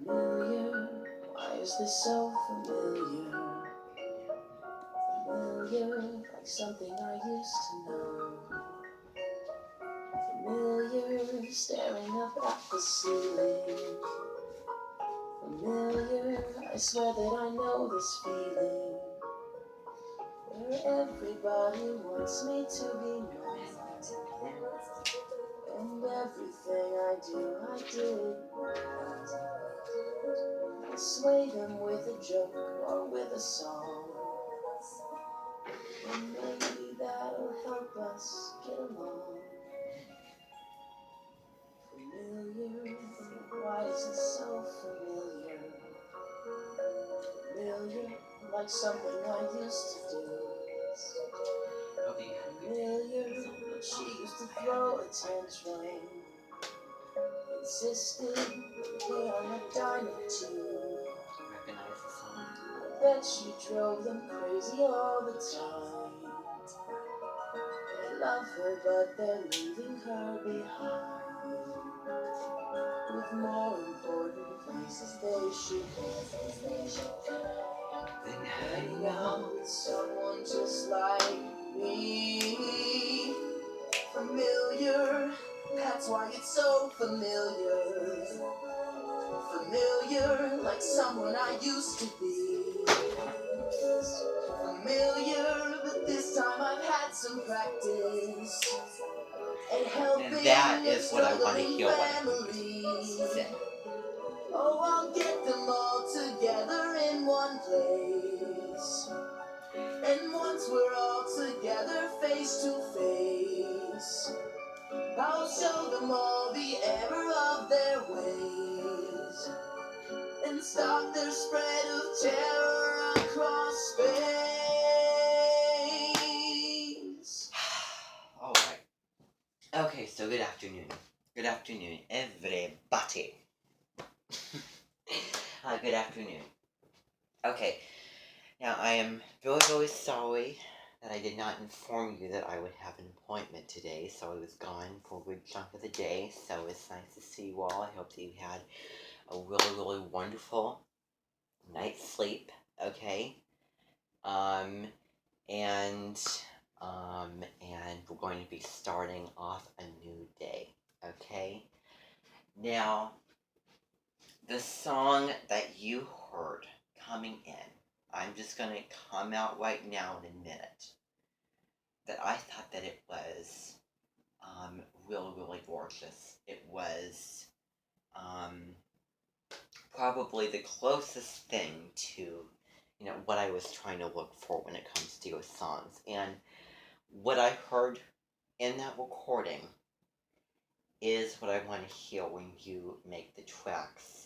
Familiar, why is this so familiar? Familiar, like something I used to know. Familiar, staring up at the ceiling. Familiar, I swear that I know this feeling, where everybody wants me to be known. And everything I do it. I sway them with a joke or with a song. And maybe that'll help us get along. Familiar, why is it so familiar? Familiar, like something I used to do. Familiar, she used to throw a tantrum, insisted that I had dime or two. Recognize the song? I bet she drove them crazy all the time. They love her, but they're leaving her behind, with more important places they should be. Then Hang out with someone just like me. Familiar, that's why it's so familiar. Familiar, like someone I used to be. Familiar, but this time I've had some practice. And that is what I want to hear what say. Oh, I'll get them all together in one place. And once we're all together face to face, I'll show them all the error of their ways and stop their spread of terror across space. All right. Okay, so good afternoon. Good afternoon, everybody. Good afternoon. Okay, now I am very, very sorry that I did not inform you that I would have an appointment today, so I was gone for a good chunk of the day, so it's nice to see you all. I hope that you had a really, really wonderful night's sleep, okay? And we're going to be starting off a new day, okay? Now, the song that you heard coming in, I'm just going to come out right now in a minute, that I thought that it was really, really gorgeous. It was probably the closest thing to, what I was trying to look for when it comes to your songs. And what I heard in that recording is what I want to hear when you make the tracks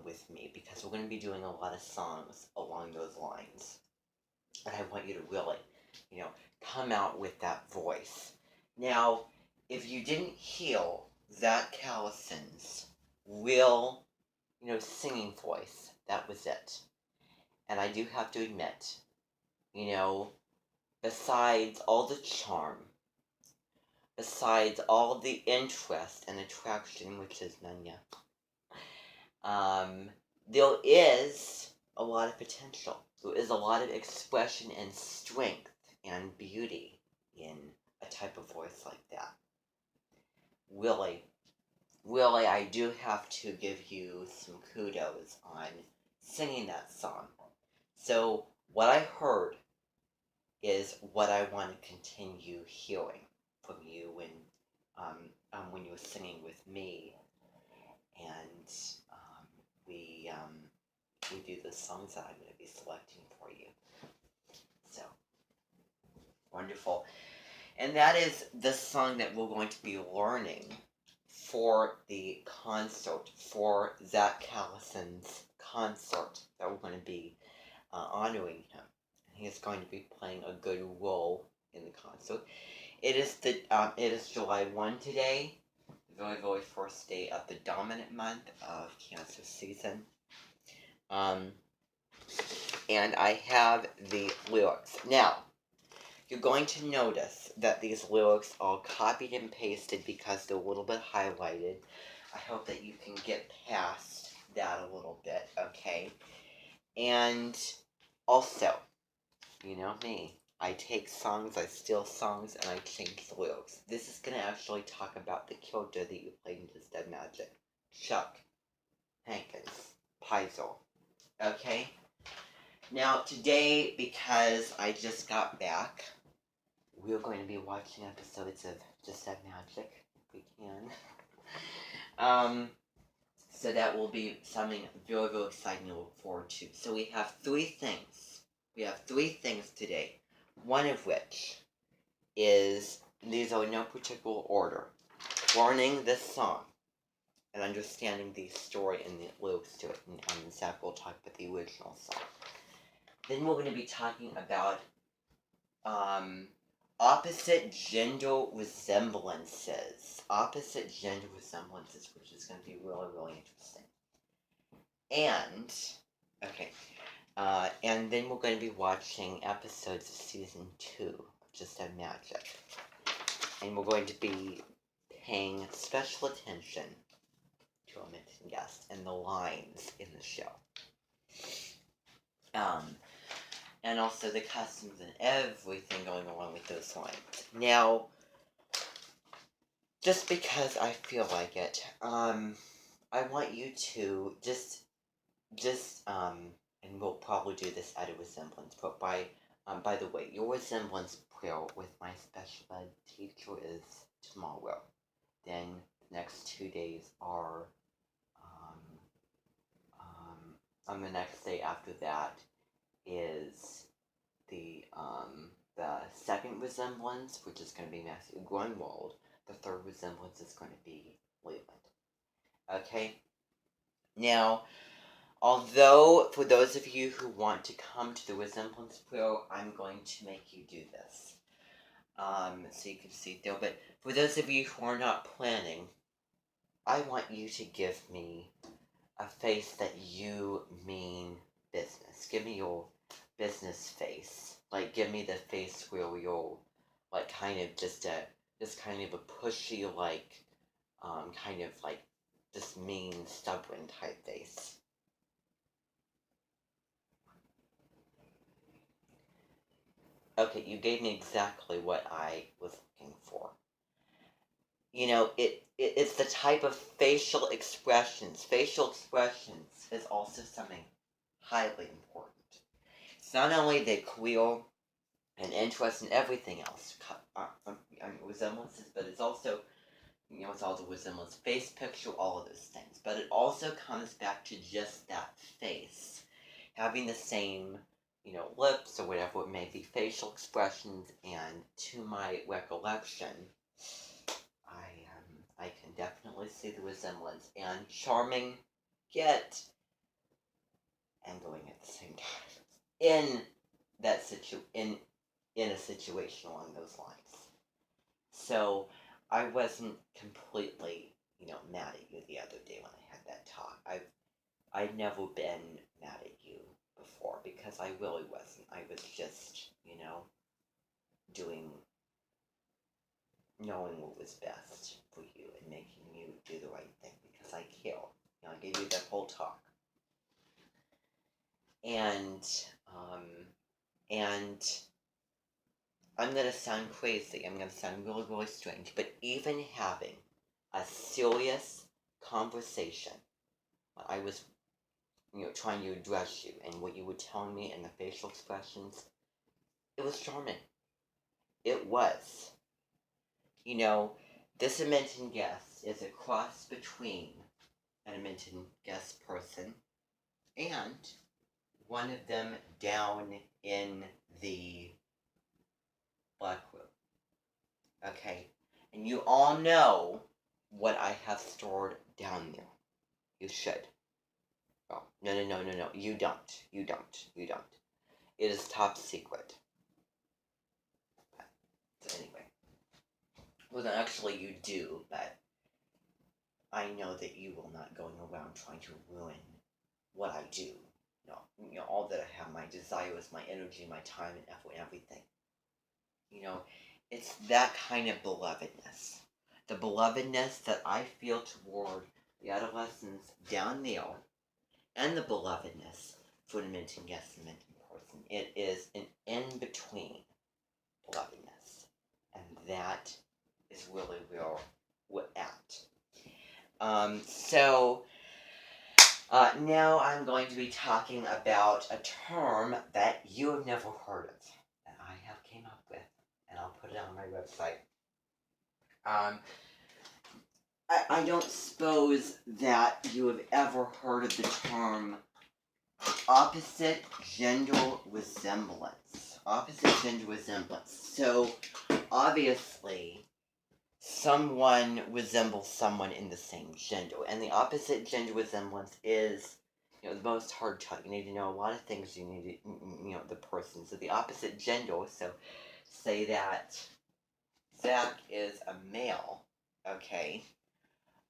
with me, because we're going to be doing a lot of songs along those lines. And I want you to really, come out with that voice. Now, if you didn't hear Zach Callison's real, singing voice, that was it. And I do have to admit, besides all the charm, besides all the interest and attraction, which is none yet, there is a lot of potential. There is a lot of expression and strength and beauty in a type of voice like that. Really, I do have to give you some kudos on singing that song. So, what I heard is what I want to continue hearing from you when you were singing with me, and we do the songs that I'm going to be selecting for you. So, wonderful. And that is the song that we're going to be learning for the concert, for Zach Callison's concert that we're going to be honoring him. He is going to be playing a good role in the concert. It is July 1 today, the very, very first day of the dominant month of Cancer season. And I have the lyrics. Now, you're going to notice that these lyrics are copied and pasted because they're a little bit highlighted. I hope that you can get past that a little bit, okay? And also, you know me, I take songs, I steal songs, and I change the lyrics. This is going to actually talk about the character that you played in Just Dead Magic. Chuck Hankins Paizo. Okay? Now, today, because I just got back, we're going to be watching episodes of Just Dead Magic, if we can. So that will be something very, very exciting to look forward to. So we have three things. We have three things today. One of which is, these are in no particular order, learning this song and understanding the story and the lyrics to it. And Zach will talk about the original song. Then we're going to be talking about opposite gender resemblances. Opposite gender resemblances, which is going to be really, really interesting. And, okay, and then we're going to be watching episodes of Season 2 of Just Dead Magic. And we're going to be paying special attention to our mentioned guest and the lines in the show. And also the customs and everything going along with those lines. Now, just because I feel like it, I want you to just, and we'll probably do this at a resemblance, but by the way, your resemblance prayer with my special ed teacher is tomorrow. Then the next 2 days are, on the next day after that is the second resemblance, which is going to be Matthew Grunwald. The third resemblance is going to be Leland. Okay? Now, although, for those of you who want to come to the resemblance prayer, I'm going to make you do this. So you can see there. But for those of you who are not planning, I want you to give me a face that you mean business. Give me your business face. Like, give me the face where you're, like, kind of just kind of a pushy, like, kind of like, just mean, stubborn type face. Okay, you gave me exactly what I was looking for. You know, it's the type of facial expressions. Facial expressions is also something highly important. It's not only the clear and interest in everything else, resemblances, but it's also, you know, it's all the resemblance, face picture, all of those things. But it also comes back to just that face. Having the same, you know, lips or whatever it may be, facial expressions, and to my recollection, I can definitely see the resemblance, and charming, yet angering at the same time, in that in a situation along those lines. So I wasn't completely, you know, mad at you the other day when I had that talk. I'd never been mad at you before, because I really wasn't. I was just, you know, knowing what was best for you and making you do the right thing, because I care. You know, I gave you that whole talk. And I'm gonna sound crazy, I'm gonna sound really, really strange, but even having a serious conversation, I was, you know, trying to address you, and what you were telling me and the facial expressions, it was charming. It was. You know, this Edmonton guest is a cross between an Edmonton guest person and one of them down in the Black Room. Okay? And you all know what I have stored down there. You should. Oh, no. You don't. You don't. You don't. It is top secret. So anyway. Well, then actually you do, but I know that you will not going around trying to ruin what I do. All that I have, my desires, my energy, my time, and effort, and everything. It's that kind of belovedness. The belovedness that I feel toward the adolescents down there, and the belovedness for the Minton guest and Minton person. It is an in-between belovedness. And that is really where we're at. Now I'm going to be talking about a term that you have never heard of, that I have came up with, and I'll put it on my website. I don't suppose that you have ever heard of the term opposite gender resemblance. Opposite gender resemblance. So, obviously, someone resembles someone in the same gender. And the opposite gender resemblance is, the most hard to, you need to know a lot of things. You need to, the person. So the opposite gender, so say that Zach is a male, okay?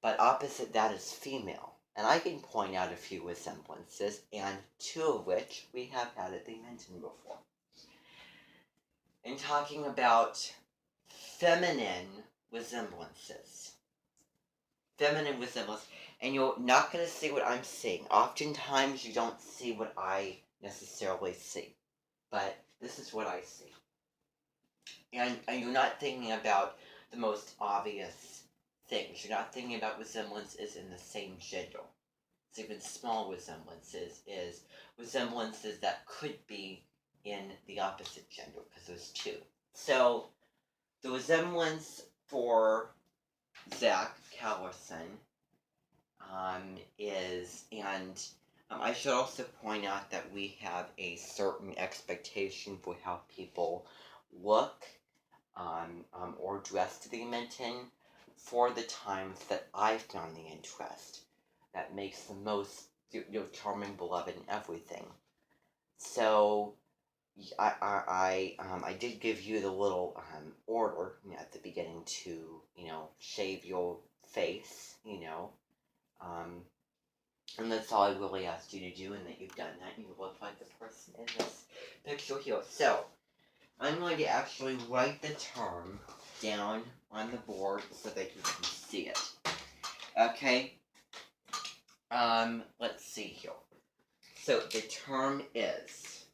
But opposite that is female. And I can point out a few resemblances, and two of which we have had at the Minton before. In talking about feminine resemblances. Feminine resemblance. And you're not going to see what I'm seeing. Oftentimes you don't see what I necessarily see. But this is what I see. And you're not thinking about the most obvious things. You're not thinking about resemblances in the same gender. It's even small resemblances is resemblances that could be in the opposite gender, because there's two. So, the resemblance for Zach Callerson is, and I should also point out that we have a certain expectation for how people look or dress to the Minton for the times that I found the interest that makes the most charming, beloved, and everything. So I did give you the little order at the beginning to shave your face, and that's all I really asked you to do, and that you've done that. You look like the person in this picture here. So I'm going to actually write the term down on the board so that you can see it. Okay? Let's see here. So the term is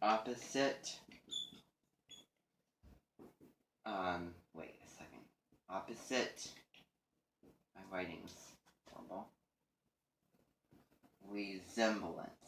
opposite wait a second. Opposite, my writing's horrible. Resemblance.